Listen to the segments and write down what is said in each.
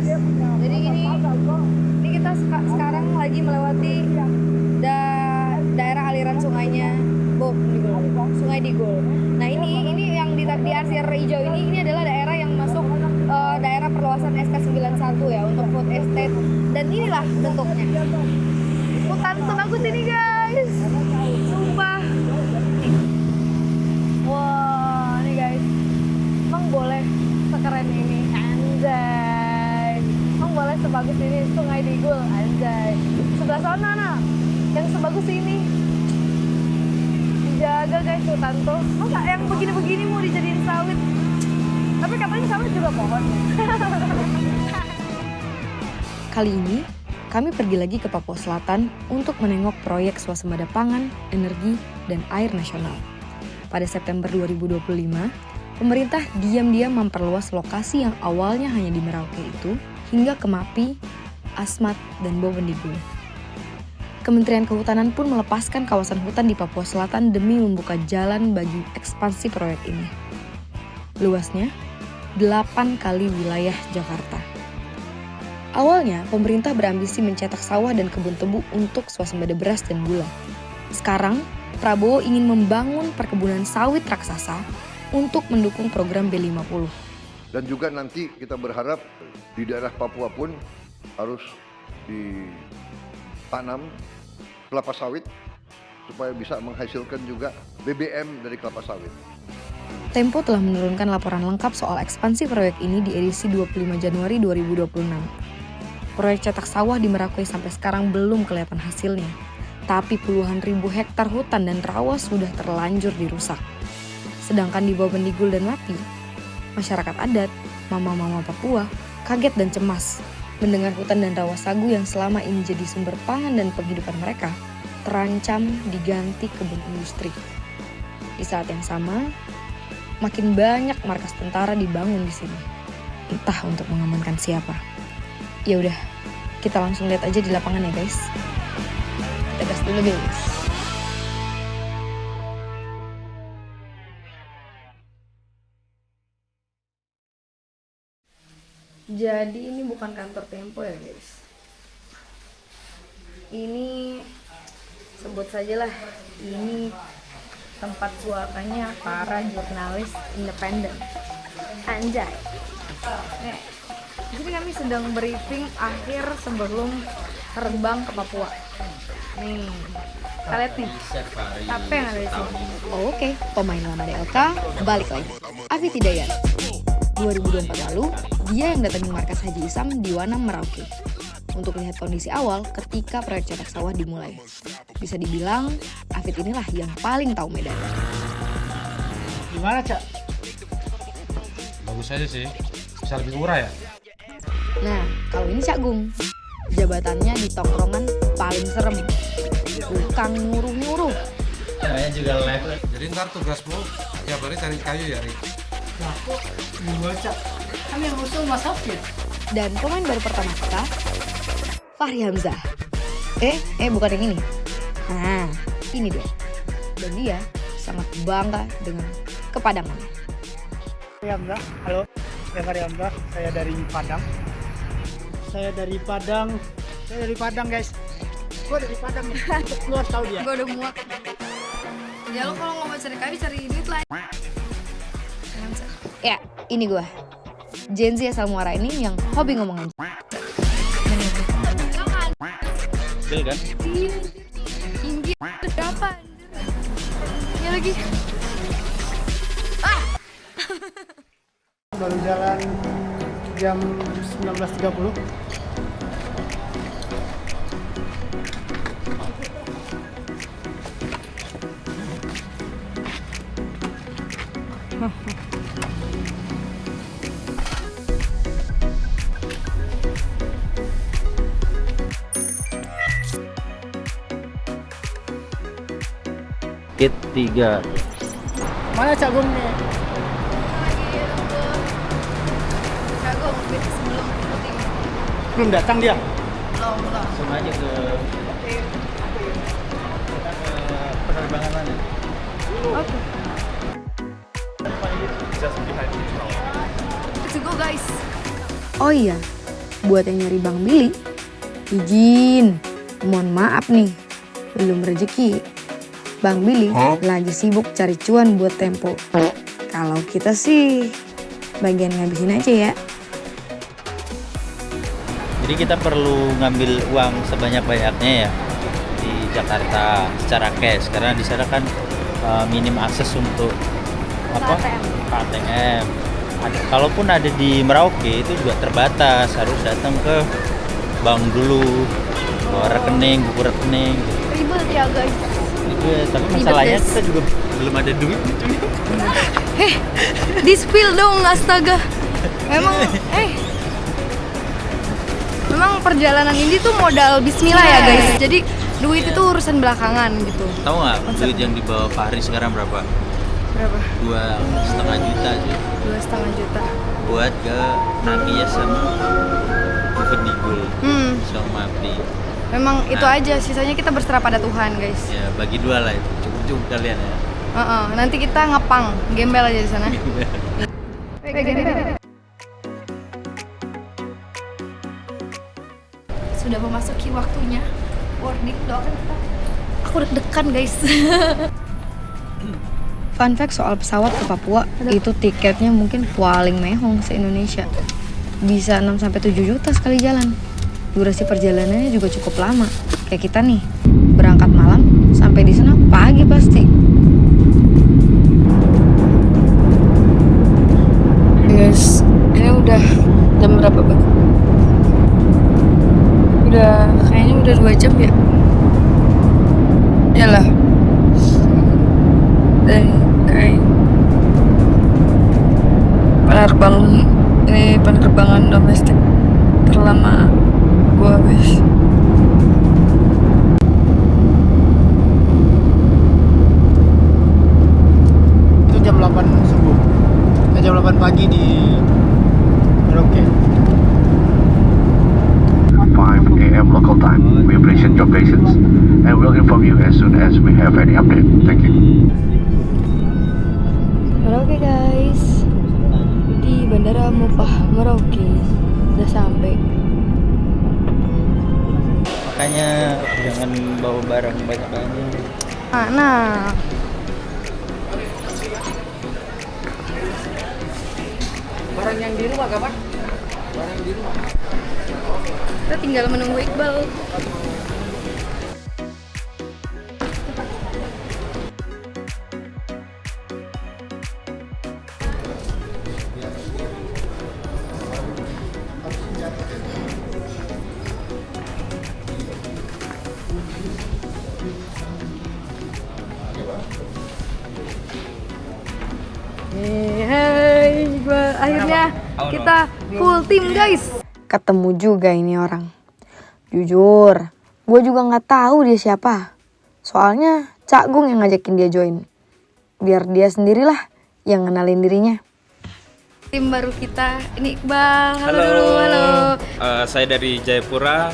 guys. Jadi ini kita sekarang lagi melewati daerah aliran sungainya Sungai Digul. Nah ini yang di arsir hijau ini adalah daerah yang masuk daerah perluasan SK91 ya untuk food estate. Dan inilah bentuknya. Hutan sebagus ini guys. Sumpah. Wah, nih guys. Emang boleh sekeren ini, anjay. Emang boleh sebagus ini Sungai Digul, anjay. Sebelah sana nah, yang sebagus ini. Dijaga guys hutan tuh. Masa yang begini-begini mau dijadiin sawit? Tapi katanya sawit juga pohon. Kali ini, kami pergi lagi ke Papua Selatan untuk menengok proyek swasembada pangan, energi, dan air nasional. Pada September 2025, pemerintah diam-diam memperluas lokasi yang awalnya hanya di Merauke itu hingga ke Mapi, Asmat, dan Bovendigul. Kementerian Kehutanan pun melepaskan kawasan hutan di Papua Selatan demi membuka jalan bagi ekspansi proyek ini. Luasnya 8 kali wilayah Jakarta. Awalnya, pemerintah berambisi mencetak sawah dan kebun tebu untuk swasembada beras dan gula. Sekarang, Prabowo ingin membangun perkebunan sawit raksasa untuk mendukung program B50. Dan juga nanti kita berharap di daerah Papua pun harus ditanam kelapa sawit supaya bisa menghasilkan juga BBM dari kelapa sawit. Tempo telah menurunkan laporan lengkap soal ekspansi proyek ini di edisi 25 Januari 2026. Proyek cetak sawah di Merauke sampai sekarang belum kelihatan hasilnya, tapi puluhan ribu hektar hutan dan rawa sudah terlanjur dirusak. Sedangkan di Bovendigul dan Mapi, masyarakat adat, mama-mama Papua, kaget dan cemas mendengar hutan dan rawa sagu yang selama ini jadi sumber pangan dan penghidupan mereka terancam diganti kebun industri. Di saat yang sama, makin banyak markas tentara dibangun di sini. Entah untuk mengamankan siapa. Ya udah, kita langsung lihat aja di lapangan ya guys. Kita gas dulu guys. Jadi ini bukan kantor Tempo ya guys. Ini sebut sajalah ini tempat suakanya para jurnalis independen. Anjay. Jadi kami sedang briefing akhir sebelum terbang ke Papua. Nih, kita lihat nih, apa yang ada di sini. Oh, oke, pemain lama DLK balik lagi. Afid Hidayat. 2024 lalu, dia yang datangi markas Haji Isam di Wanam, Merauke untuk lihat kondisi awal ketika proyek cetak sawah dimulai. Bisa dibilang, Afid inilah yang paling tahu Medan. Gimana, Cak? Bagus aja sih. Bisa lebih murah ya? Nah, kalau ini Cak Gung, jabatannya di tongkrongan paling serem. Tukang nyuruh-nyuruh. Namanya juga level. Jadi ntar tugasmu tiap hari cari kayu ya, Rik? Nah, kok gua, Cak? Kan yang usul Mas Hafid. Dan pemain baru pertama kita, Fahri Hamzah. Bukan yang ini. Nah, ini dia. Dan dia sangat bangga dengan kepadangannya. Fahri Hamzah, halo. Saya Fahri Hamzah, saya dari Padang. Saya dari Padang guys. Gue dari Padang nih, lu harus tahu dia. Gue udah muak. Ya lo kalau mau cari kayu cari duit lah. Ya, ini gue. Gen Z asal Muara ini yang hobi ngomong aja. Betul kan? Tinggi berapa? Ya lagi. Baru jalan jam 19.30. Kit 3. Mana Cak Gung nih? Kagum sebelum syuting. Belum datang dia. Belum. Langsung aja ke penerbangan mana? Oke. Let's go guys. Oh iya, buat yang nyari Bang Billy, izin, mohon maaf nih, belum rezeki. Bang Billy lagi sibuk cari cuan buat Tempo. Kalau kita sih bagian ngabisin aja ya. Jadi kita perlu ngambil uang sebanyak-banyaknya ya di Jakarta secara cash, karena di sana kan minim akses untuk apa? ATM. Kalaupun ada di Merauke itu juga terbatas, harus datang ke bank dulu, bawa rekening, buku rekening. Ribet ya guys. Iya, tapi masalahnya kita juga belum ada duit. Di spill dong, astaga. Memang perjalanan ini tuh modal bismillah ya guys. Jadi duit itu urusan belakangan gitu. Tahu nggak duit yang dibawa Fahri sekarang berapa? Berapa? 2,5 juta aja. 2,5 juta. Buat ke Nakia sama Pendigul sama Mapi. Memang itu aja, sisanya kita berserah pada Tuhan guys. Ya bagi 2 lah itu, cukup kalian ya. Nanti kita ngepang, gembel aja di sana. Sudah memasuki waktunya boarding, doakan kita. Aku deg-degan guys. Fun fact soal pesawat ke Papua, itu tiketnya mungkin paling mehong se-Indonesia. Bisa 6-7 juta sekali jalan. Durasi perjalanannya juga cukup lama. Kayak kita nih, berangkat malam, sampai di sana pagi pasti. Guys, ini udah jam berapa Bang? Kayaknya udah 2 jam ya. Yalah. Dan kayak penerbangan domestik terlama gua guys. Itu jam 8 subuh. Jam 8 pagi di Merauke. 5 a.m. local time. We appreciate your patience and we'll inform you as soon as we have any update. Thank you. Merauke guys, di Bandara Mupah Merauke udah sampai. Makanya jangan bawa barang banyak-banyak. Nah, Barang yang di rumah kapan? Barang di rumah. kita tinggal menunggu Iqbal. Hai, Iqbal. Akhirnya kita full tim guys. Ketemu juga ini orang. Jujur, gue juga nggak tahu dia siapa. Soalnya Cak Gung yang ngajakin dia join. Biar dia sendirilah yang ngenalin dirinya. Tim baru kita, ini Iqbal. Halo dulu, halo. Saya dari Jayapura,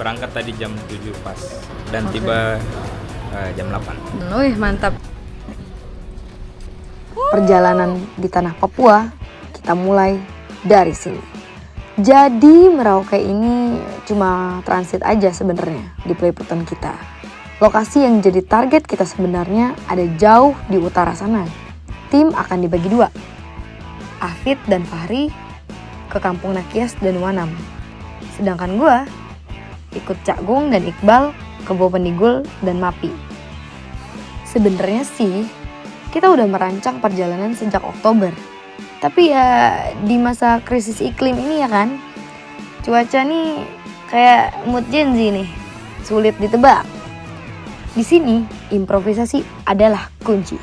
berangkat tadi jam 7 pas dan tiba jam 8. Wih, mantap. Perjalanan di tanah Papua kita mulai dari sini. Jadi Merauke ini cuma transit aja sebenarnya di peliputan kita. Lokasi yang jadi target kita sebenarnya ada jauh di utara sana. Tim akan dibagi 2. Afid dan Fahri ke Kampung Nakias dan Wanam. Sedangkan gue ikut Cak Gung dan Iqbal ke Bopendigul dan Mapi. Sebenarnya sih kita udah merancang perjalanan sejak Oktober. Tapi ya di masa krisis iklim ini ya kan, cuaca nih kayak mood Gen Z nih, sulit ditebak. Di sini improvisasi adalah kunci.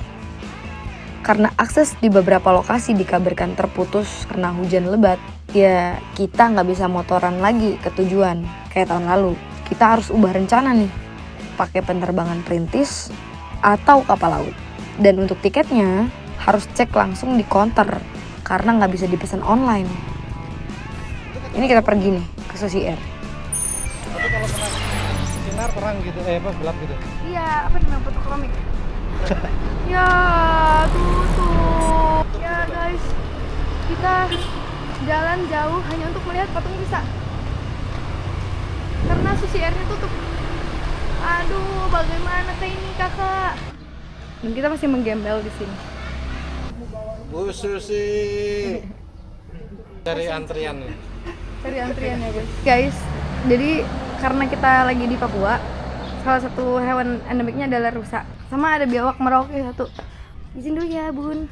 Karena akses di beberapa lokasi dikabarkan terputus karena hujan lebat, ya kita nggak bisa motoran lagi ke tujuan kayak tahun lalu. Kita harus ubah rencana nih, pakai penerbangan perintis atau kapal laut. Dan untuk tiketnya harus cek langsung di counter karena nggak bisa dipesan online. Ini kita pergi nih ke Susi Air. Tapi kalau kena sinar terang gitu, gelap gitu. Iya, apa namanya, fotokromik. Ya, tutup. Ya guys, kita jalan jauh hanya untuk melihat lihat patung bisa. Karena sushi airnya tutup. Aduh, bagaimana teh ini kakak? Dan kita masih menggembel di sini. Bu Susi. Cari antrian. Cari antrian ya guys. Guys, jadi karena kita lagi di Papua, salah satu hewan endemiknya adalah rusa. Sama ada biawak Merauke satu. Izin dulu ya bun.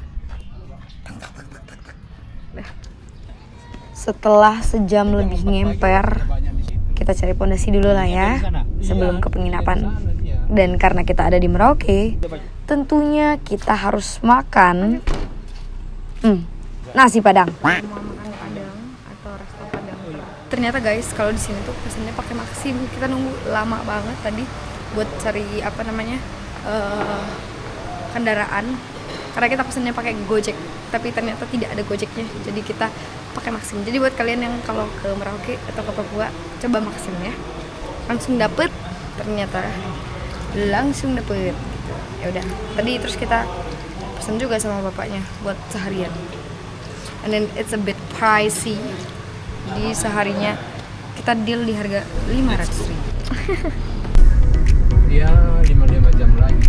Setelah sejam lebih ngemper, kita cari pondasi dulu lah ya sebelum ke penginapan. Dan karena kita ada di Merauke, tentunya kita harus makan nasi Padang. Mau makan Padang atau resto Padang. Ternyata guys, kalau di sini tuh pesannya pakai Maxim. Kita nunggu lama banget tadi buat cari kendaraan. Karena kita pesannya pakai Gojek, tapi ternyata tidak ada Gojeknya. Jadi kita pakai Maxim. Jadi buat kalian yang kalau ke Merauke atau ke Papua, coba Maxim ya. Langsung dapet, ternyata langsung dapet. Ya udah. Tadi terus kita pesan juga sama bapaknya buat seharian. And then it's a bit pricey. Di seharinya kita deal di harga 500.000. Iya, 5 jam lagi.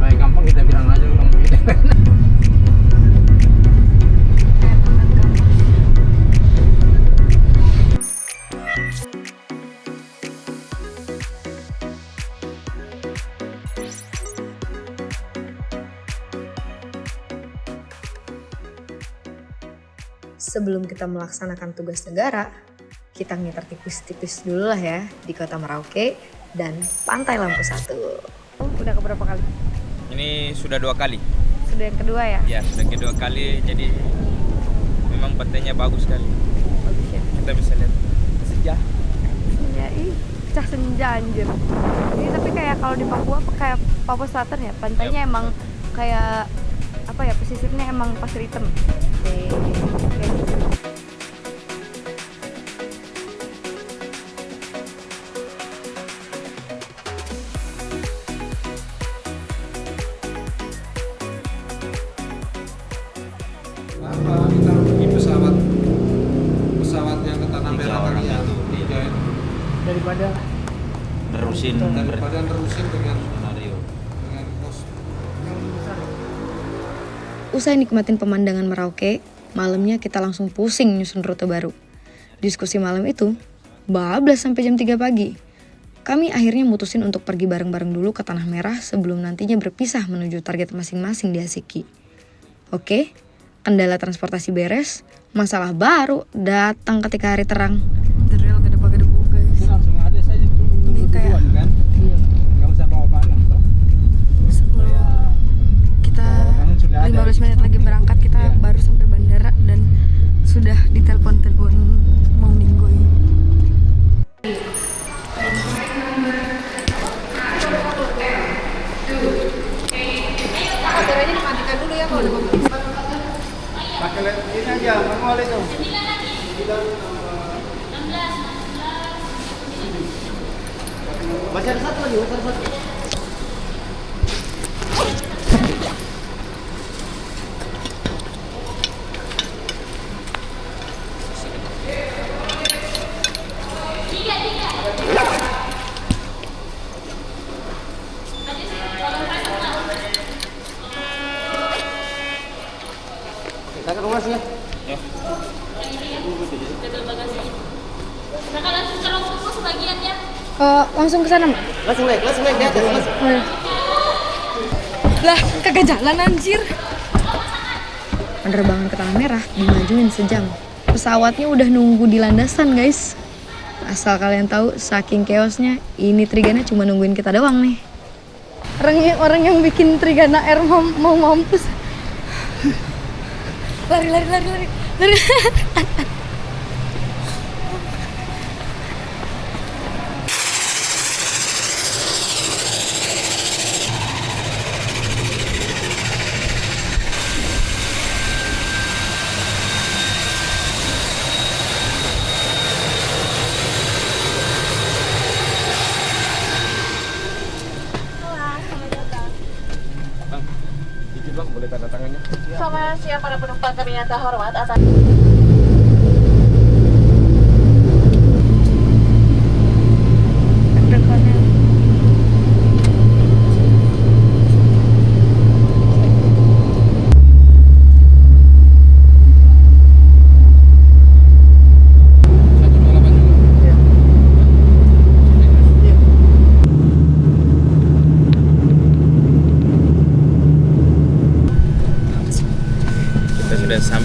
Kayak gampang kita bilang aja orang gitu. Sebelum kita melaksanakan tugas negara, kita ngitar tipis-tipis dulu lah ya di kota Merauke dan Pantai Lampu 1. Udah keberapa kali? Ini sudah 2 kali. Sudah yang kedua ya? Ya, sudah kedua kali. Jadi memang pantainya bagus sekali. Bagus ya? Kita bisa lihat senja. Senja, pecah senja anjir. Ini tapi kayak kalau di Papua, kayak Papua Selatan ya, pantainya emang kayak apa ya, pesisirnya emang pasir hitam. Oke. Apa kita pergi pesawat yang ke Tanah Merah kali ya dijoin Daripada Nerusin dengan Mario. pos. Usai nikmatin pemandangan Merauke, malamnya kita langsung pusing nyusun rute baru. Diskusi malam itu bablas sampai jam 3 pagi. Kami akhirnya mutusin untuk pergi bareng-bareng dulu ke Tanah Merah sebelum nantinya berpisah menuju target masing-masing di Asiki. Oke, kendala transportasi beres, masalah baru datang ketika hari terang. Drill gede-gede guys. Langsung ada saja Ini kayak kan? Iya. Enggak usah bawa barang toh. Kita sudah ada. 15 menit lagi berangkat, kita baru sampai bandara dan sudah ditelepon mau minggu ini. Kameranya dimatikan dulu ya kalau udah mau. pakai ini aja manual itu. Masih ada satu lagi, masih ada satu. Kita ke rumah sih ya. Langsung ke sana, Mak? Langsung naik di atas. Lah, kagak jalan anjir. Penerbangan ke Tanah Merah dimajuin sejam. Pesawatnya udah nunggu di landasan guys. Asal kalian tahu, saking chaosnya, ini Trigana cuma nungguin kita doang nih. Orang yang bikin Trigana Air mau mampus. Lari. Izin bang, boleh tanda tangannya? Selamat siang para penumpang, kami yang terhormat atas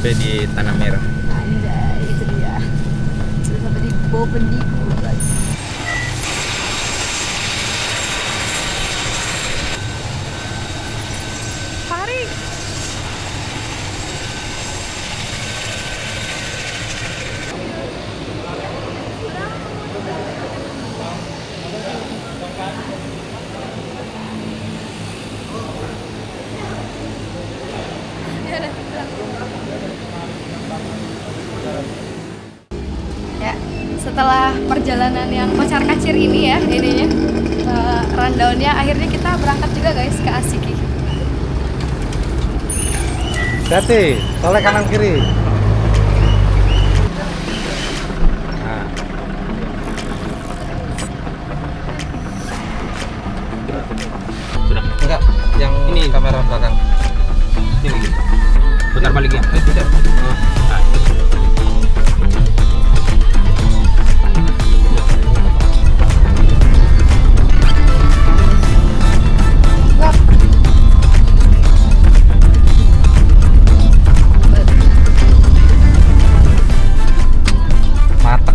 sampai di Tanah Merah. Anjay, itu dia. Sudah sampai di Bovendigul guys. Hari. Ya, setelah perjalanan yang kocar kacir ini ya, ininya rundownnya, akhirnya kita berangkat juga guys ke Asiki. Hati, toleh kanan kiri. Sudah. Enggak, yang ini kamera belakang. Ini. Putar balik ya. Putar. Nah.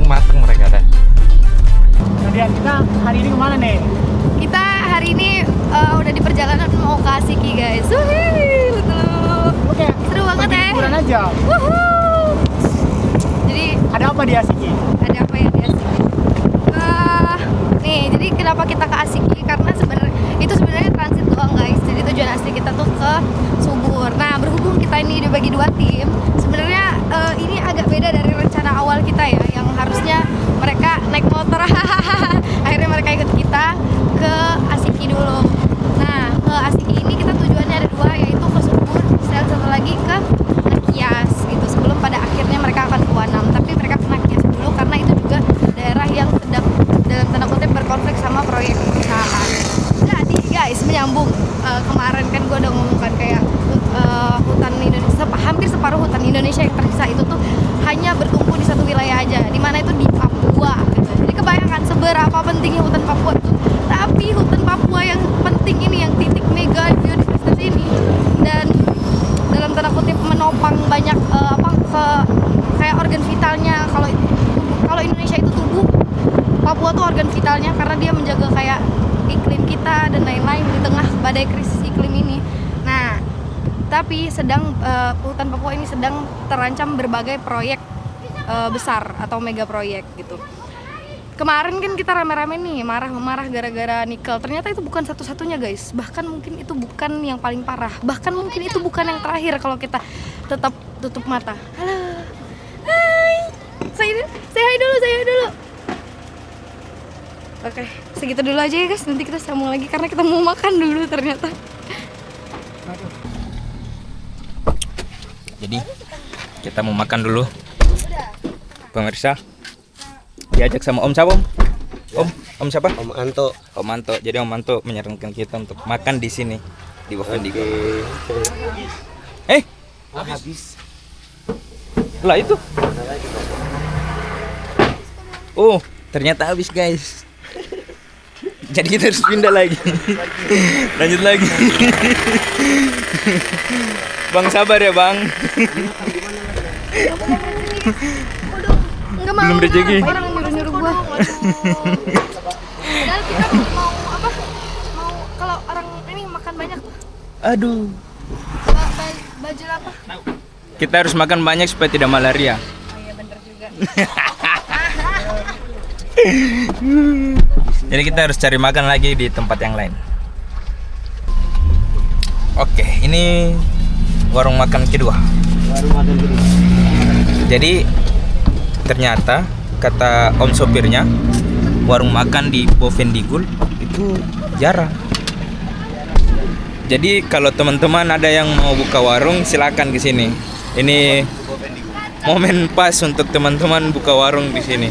Mateng mereka dah. Kemudian kita hari ini kemana nih? Kita hari ini udah di perjalanan mau ke Asiki guys. Wuhuu, betul. Oke, Seru banget pergi ya. liburan aja. Wuhuu. Jadi Ada apa di Asiki? ada apa yang di Asiki? Nih, jadi kenapa kita ke Asiki? Karena sebenarnya transit doang guys. Jadi tujuan asli kita tuh ke Subur. Nah, berhubung kita ini dibagi dua tim, sebenarnya ini agak beda dari rencana awal kita ya, yang harusnya mereka naik motor. Akhirnya mereka ikut kita ke Asiki dulu. Nah, ke Asiki ini kita tujuannya ada dua, yaitu ke Subur dan satu lagi ke Nakias gitu. Sebelum pada akhirnya mereka akan ke Wanam, tapi mereka ke Nakias dulu karena itu juga daerah yang sedang dalam tanda kutip berkonflik sama proyek perusahaan. Jadi guys, menyambung kemarin kan gue udah ngomongkan kayak hutan Indonesia, hampir separuh hutan Indonesia yang tersisa itu tuh hanya bertumpu di satu wilayah aja, di mana itu di Papua gitu. Jadi kebayangkan seberapa pentingnya hutan Papua tuh, tapi hutan Papua yang penting ini, yang titik mega biodiversitas ini, dan dalam tanda kutip menopang banyak kayak organ vitalnya. Kalau Indonesia itu tubuh, Papua tuh organ vitalnya karena dia menjaga kayak iklim kita dan lain-lain di tengah badai krisis iklim ini. Nah, tapi hutan Papua ini sedang terancam berbagai proyek besar atau mega proyek gitu. Kemarin kan kita rame-rame nih marah gara-gara nikel. Ternyata itu bukan satu-satunya guys. Bahkan mungkin itu bukan yang paling parah. Bahkan mungkin itu bukan yang terakhir kalau kita tetap tutup mata. Halo. Hai. Say hi dulu. Oke, segitu dulu aja ya guys. Nanti kita sambung lagi karena kita mau makan dulu ternyata. Jadi kita mau makan dulu. Pemirsa. Diajak sama Om siapa? Om siapa? Om Anto. Om Anto. Jadi Om Anto menyarankan kita untuk makan di sini di Bovendigul. Habis. Lah itu. Oh, ternyata habis guys. Jadi kita harus pindah lagi. Lanjut lagi. Bang sabar ya bang. Belum rezeki. Orang nyuruh-nyuruh gua. Padahal kita mau apa? Mau kalau orang ini makan banyak. Aduh. Baju apa? Kita harus makan banyak supaya tidak malaria. Oh iya bener juga. Jadi kita harus cari makan lagi di tempat yang lain. Oke, ini warung makan kedua. Jadi ternyata kata om sopirnya warung makan di Bovendigul itu jarang. Jadi kalau teman-teman ada yang mau buka warung silakan ke sini. Ini momen pas untuk teman-teman buka warung di sini.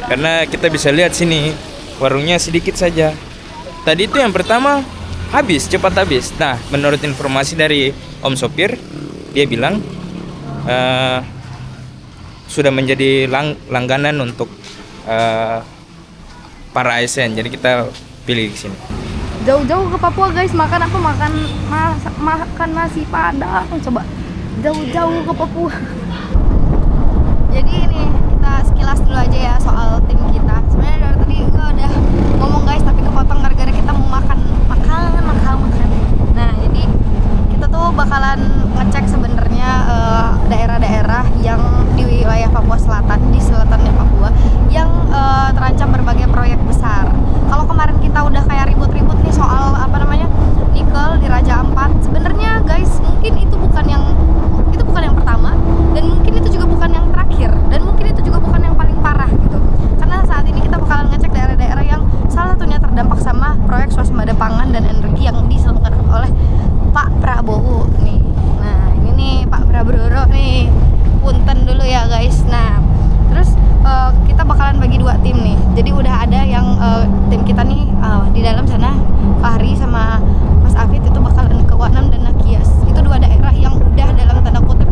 Karena kita bisa lihat sini warungnya sedikit saja. Tadi itu yang pertama cepat habis. Nah, menurut informasi dari om sopir, dia bilang sudah menjadi langganan untuk para ASN. Jadi kita pilih di sini. Jauh-jauh ke Papua guys, makan apa? Makan nasi Padang. Coba jauh-jauh ke Papua. Jadi ini kita sekilas dulu aja ya soal tim kita. Sebenarnya dari tadi gue udah ngomong guys, tapi kepotong gara-gara kita mau makan. Nah, jadi kita tuh bakalan ngecek sebenarnya daerah-daerah yang di wilayah Papua Selatan, di selatannya Papua yang terancam berbagai proyek besar. Kalau kemarin kita udah kayak ribut-ribut nih soal nikel di Raja Ampat. Sebenarnya guys, mungkin itu bukan yang pertama, dan mungkin itu juga bukan yang terakhir, dan mungkin itu juga bukan yang paling parah gitu. Karena saat ini kita bakalan ngecek daerah-daerah yang salah satunya terdampak sama proyek swasembada pangan dan energi yang diselenggarakan oleh Pak Prabowo nih. Nah, ini nih Pak Prabowo nih. Punten dulu ya guys. Nah, terus kita bakalan bagi 2 tim nih. Jadi udah ada yang tim kita nih di dalam sana, Fahri sama Mas Afid itu bakalan ke Wanam dan Nakias. Itu 2 daerah yang udah dalam tanda kutip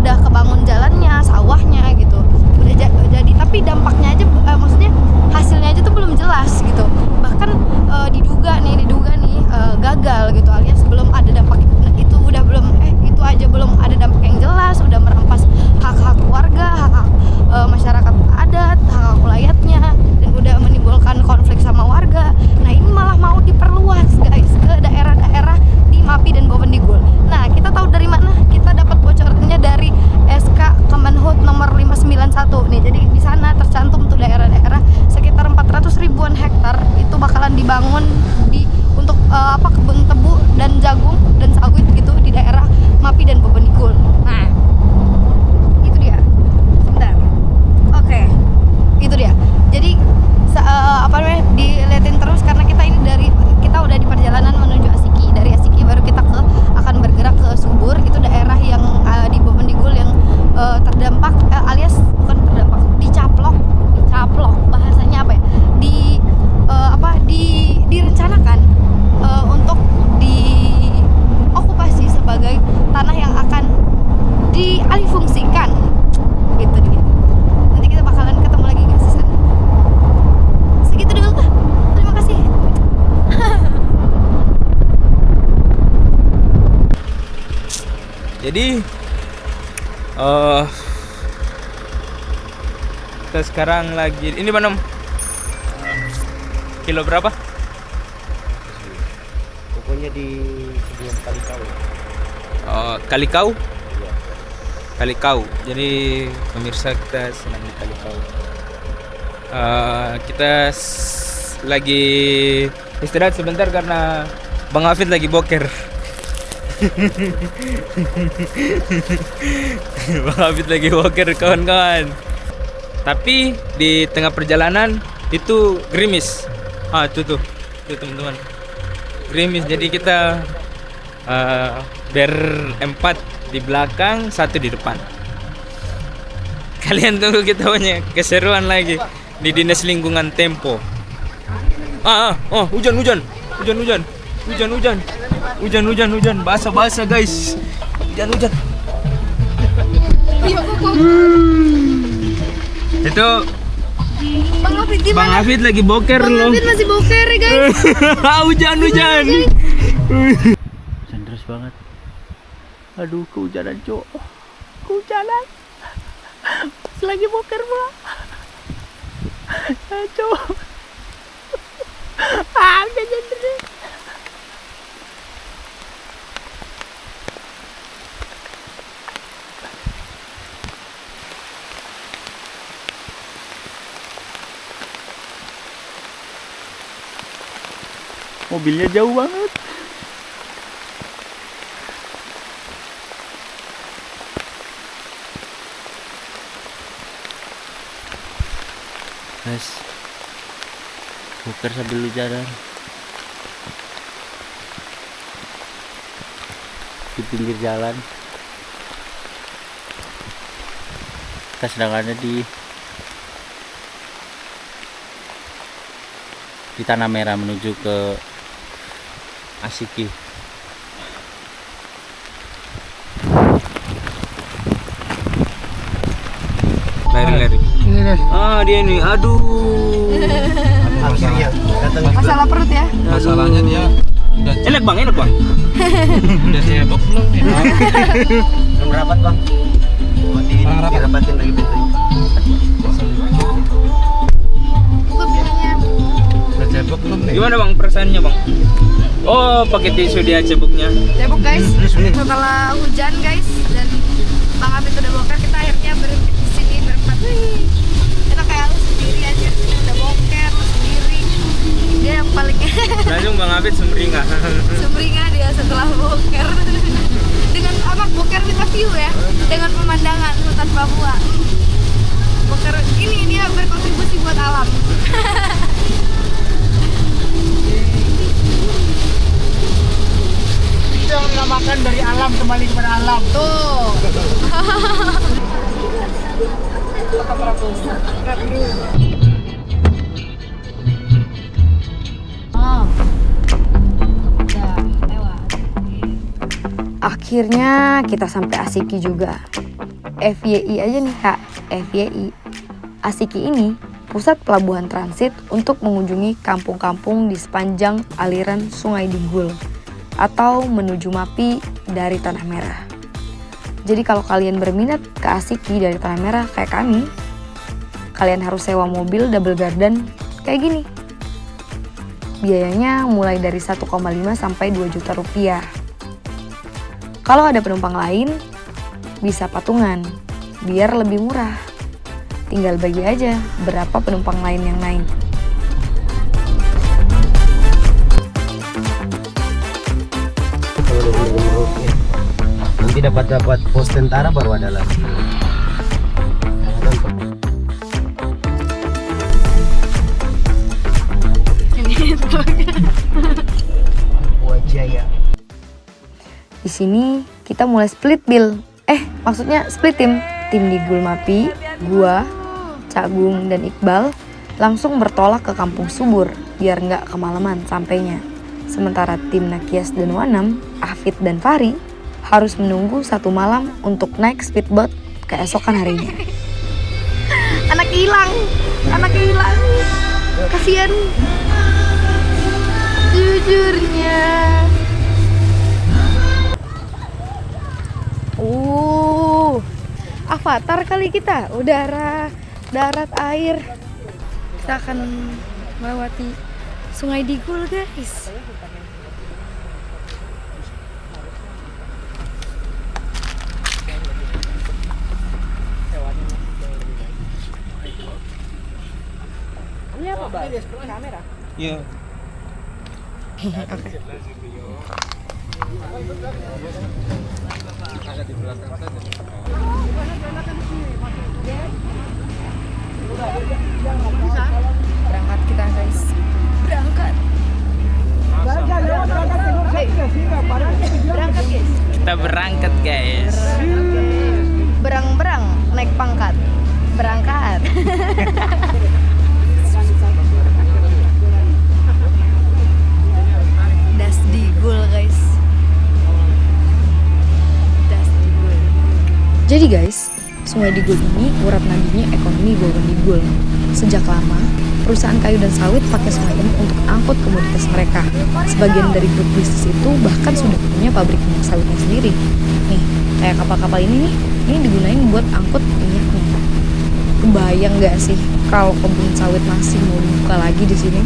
udah kebangun jalannya, sawahnya gitu. Udah jadi, tapi dampaknya aja maksudnya hasilnya aja tuh belum jelas gitu. Bahkan diduga nih gagal gitu, alias belum ada dampak. Itu udah belum itu aja belum ada dampak yang jelas, udah merampas hak-hak warga, hak-hak masyarakat adat, hak-hak rakyatnya, dan udah menimbulkan konflik sama warga. Nah, ini malah mau diperluas guys ke daerah-daerah di Mapi dan Bovendigul. Nah, kita tahu dari mana? Kita dapat bocorannya dari SK Kemenhub nomor 591 nih. Jadi di sana tercantum tuh daerah-daerah sekitar 400 ribuan hektar itu bakalan dibangun untuk kebun tebu dan jagung dan sawit gitu di daerah Mapi dan Bovendigul. Nah, itu dia. Sebentar. Oke. Itu dia. Jadi diliatin terus karena kita udah di perjalanan menuju Asiki. Dari Asiki baru kita akan bergerak ke Subur, itu daerah yang di Bovendigul yang terdampak alias bukan terdampak, dicaplok bahasanya apa ya? Direncanakan untuk diokupasi sebagai tanah yang akan dialihfungsikan. Gitu dia. Nanti kita bakalan ketemu lagi guys di sana. Segitu dulu. Terima kasih. Jadi kita sekarang lagi ini mana? Kilo berapa? Pokoknya di sebelum Kalikau. Kalikau. Jadi pemirsa, kita senang di Kalikau. Kita lagi istirahat sebentar karena Bang Hafid lagi boker. Bang Hafid lagi boker kawan-kawan. Tapi di tengah perjalanan itu gerimis. Tuh teman-teman. Gerimis. Jadi kita berempat di belakang, 1 di depan. Kalian tunggu kita punya keseruan lagi di Dinas Lingkungan Tempo. Hujan, basah guys. Hujan. Itu Bang Hafid lagi boker loh. Bang Hafid masih boker ya guys. Hujan. Hujan deras banget. Aduh, kehujanan cok. Kehujanan. Lagi boker pula. Cok. Hujan deras. Mobilnya jauh banget. Guys, boker sambil hujanan di pinggir jalan. Kita sedang ada di Tanah Merah menuju ke Asiki. Lari. Dia nih. Aduh. Akhirnya datang Masalah perut ya. Masalahnya dia Enak bang, enak bang. Udah cebok belum ya? Belum rapat bang. Dirapatin lagi pintunya. Udah cebok belum nih? Gimana bang perasaannya bang? Oh pakai tisu dia ceboknya. Cebok guys, setelah hujan guys dan Bang Abid udah boker, kita akhirnya berhenti di sini berempat. Wih, kita kayak lu sendiri aja, udah boker lu sendiri. Dia yang paling Langsung bang Abid sumringah. sumringah dia setelah boker. Dengan apa boker kita view ya, dengan pemandangan hutan Papua. Boker ini dia berkontribusi buat alam. Itu yang dinamakan dari alam kembali kepada alam. Tuh. Akhirnya kita sampai Asiki juga. FYI aja nih kak, FYI. Asiki ini pusat pelabuhan transit untuk mengunjungi kampung-kampung di sepanjang aliran Sungai Digul atau menuju Mapi dari Tanah Merah. Jadi kalau kalian berminat ke Asiki dari Tanah Merah kayak kami, kalian harus sewa mobil double garden kayak gini. Biayanya mulai dari 1,5 sampai 2 juta rupiah. Kalau ada penumpang lain, bisa patungan, biar lebih murah. Tinggal bagi aja berapa penumpang lain yang naik. Nanti dapat pos tentara baru ada lagi. Wajaya. Di sini kita mulai split bill. Maksudnya split tim. Tim Digul Mapi, gua, Cak Gung dan Iqbal langsung bertolak ke Kampung Subur biar nggak kemalaman sampainya. Sementara tim Nakias dan Wanam, Afid dan Fari harus menunggu 1 malam untuk naik speedboat keesokan harinya. Anak hilang, kasihan. Jujurnya. Avatar kali kita, udara, darat, air. Kita akan melewati Sungai Digul guys. Ini apa bang? Kamera? Iya. Oke. Berangkat kita guys. Berangkat. Berangkat guys. Kita berangkat guys. Berang-berang naik pangkat. Berangkat. Das Digul guys. Das Digul. Jadi guys, Sungai Digul ini urat nadinya ekonomi Golden Digul. Sejak lama, perusahaan kayu dan sawit pakai sungai ini untuk angkut komoditas mereka. Sebagian dari grup bisnis itu bahkan sudah punya pabrik minyak sawitnya sendiri. Nih, kayak kapal-kapal ini nih, ini digunain buat angkut minyaknya. Kebayang nggak sih kalau kebun sawit masih mau dibuka lagi di sini?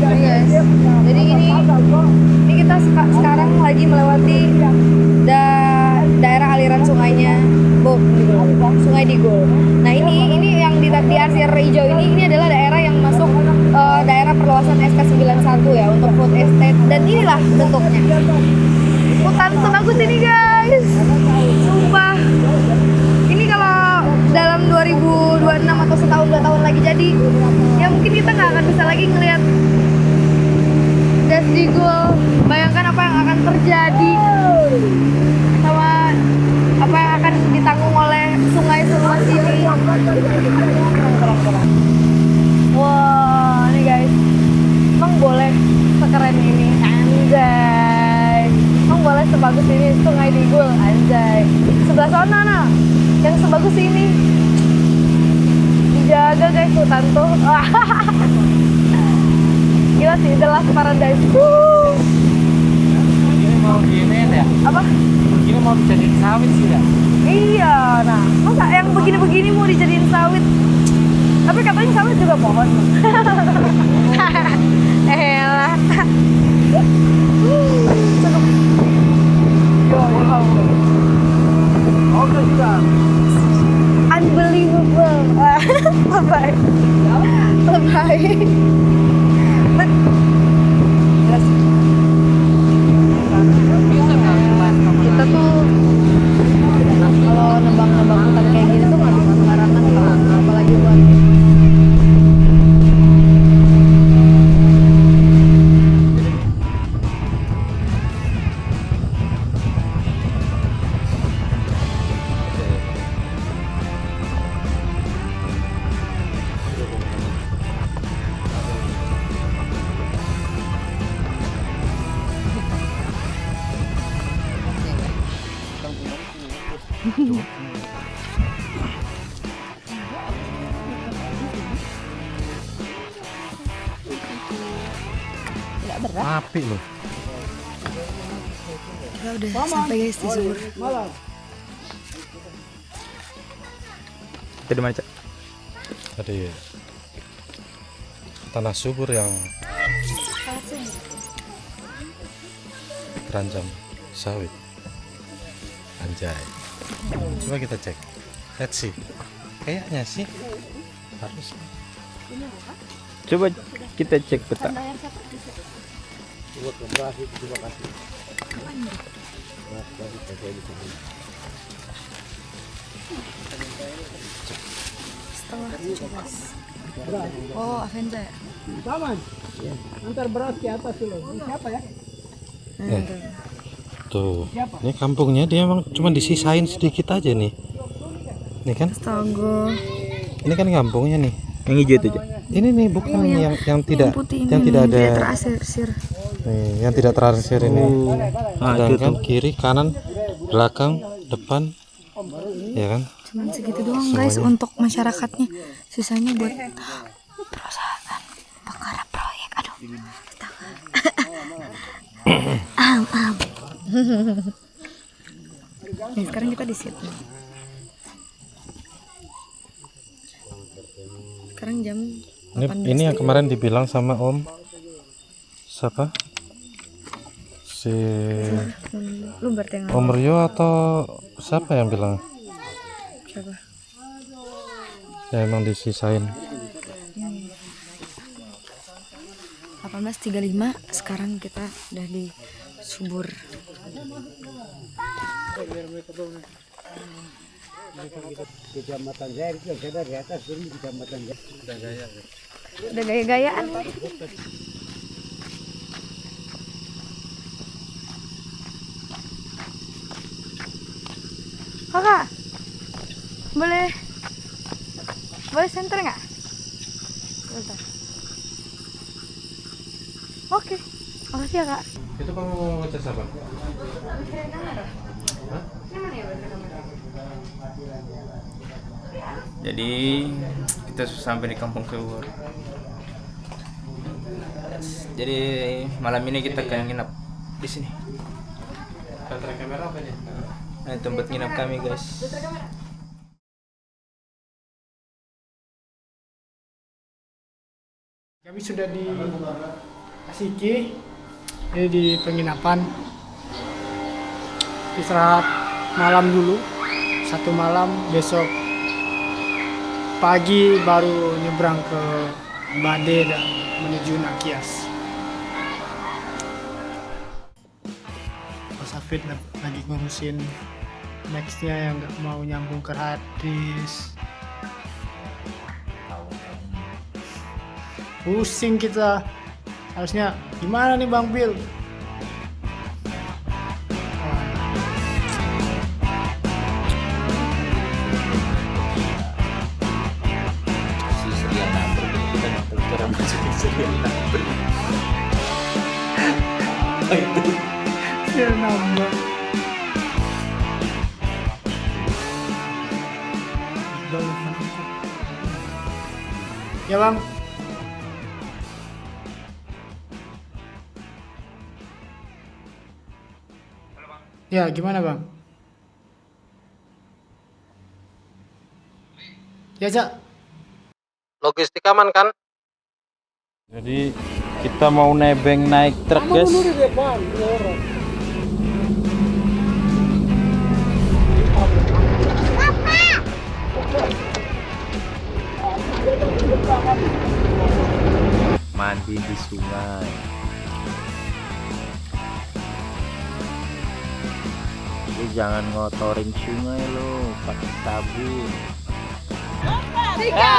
Yes. Jadi ini kita sekarang lagi melewati daerah aliran sungainya Sungai Digul. Nah ini yang di arsir hijau ini adalah daerah yang masuk daerah perluasan SK91 ya untuk food estate, dan inilah bentuknya. Hutan sebagus ini guys, sumpah. Ini kalau dalam 2026 atau setahun 2 tahun lagi jadi, ya mungkin kita nggak akan bisa lagi ngelihat Das Digul. Bayangkan apa yang akan terjadi sama apa yang akan ditanggung oleh sungai seluas ini. Wah, ini guys, emang boleh sekeren ini, anjay. Emang boleh sebagus ini Sungai Digul, anjay. Sebelah sana nah, yang sebagus ini dijaga guys hutan tuh. Gila sih, The Last Paradise. Ini mau gini ya? Apa? Ini mau dijadiin sawit sih ya? Iya, nah masa yang begini-begini mau dijadiin sawit? Tapi katanya sawit juga pohon. Elah. Cukup. Oke juga. Unbelievable. Lebay. Lebay. Kita tuh kalau nebang-nebang hutan kayak gini tuh nggak cuma sembarangan lah, apalagi buat Api loh. Ya udah sampai guys di Subur. Tadi mana, Cak? Tadi tanah subur yang terancam sawit. Anjay. Coba kita cek. Let's see. Kayaknya sih harus. Coba kita cek peta. Setengah 17. Oh, Aventa ya? Paman. Antar beras ke atas dulu. Ini siapa ya? Tuh. Ini kampungnya dia emang cuma disisain sedikit aja nih. Nih kan? Astaga. Ini kan kampungnya nih. Yang hijau itu, Cak. Ini nih bukan yang tidak putih ini yang tidak nih, ada tidak terasir. nih, yang tidak terarsir ini. Ah, itu Sedangkan tuh. kiri, kanan, belakang, depan, ya kan? Cuman segitu doang guys untuk masyarakatnya. Sisanya buat perusahaan penggarap proyek. Aduh. Astaga. Nih, sekarang kita di situ. Sekarang jam 18. Ini yang kemarin dibilang sama Om siapa? Si Lu berarti yang Om Rio atau siapa yang bilang? siapa? Ya emang disisain. 18.35. Sekarang kita udah di Subur. Kecamatan saya itu ada di atas ini kecamatan saya. udah gaya-gayaan. Kakak, boleh center nggak? Bentar. Oke, makasih ya kak. Itu kamu mau ngecas apa? Jadi kita sudah sampai di Kampung Subur. Jadi malam ini kita akan nginap di sini. Baterai kamera apa nih? Nah, tempat nginap kami, guys. Kami sudah di Asiki, ini di penginapan. Istirahat malam dulu, 1 malam, besok pagi baru nyebrang ke Bade dan menuju Nakias. Mas Hafid lagi ngurusin nextnya yang nggak mau nyambung ke hard disk. Pusing kita, harusnya gimana nih Bang Bill? Si serial number kita dapat cara masukin serial number. Itu Serial number. Ya Bang. Ya, gimana bang? Ya, Cak. Logistik aman kan? Jadi kita mau nebeng naik truk guys. Mandi di sungai. Lu jangan ngotorin sungai lo pakai sabun. Tiga,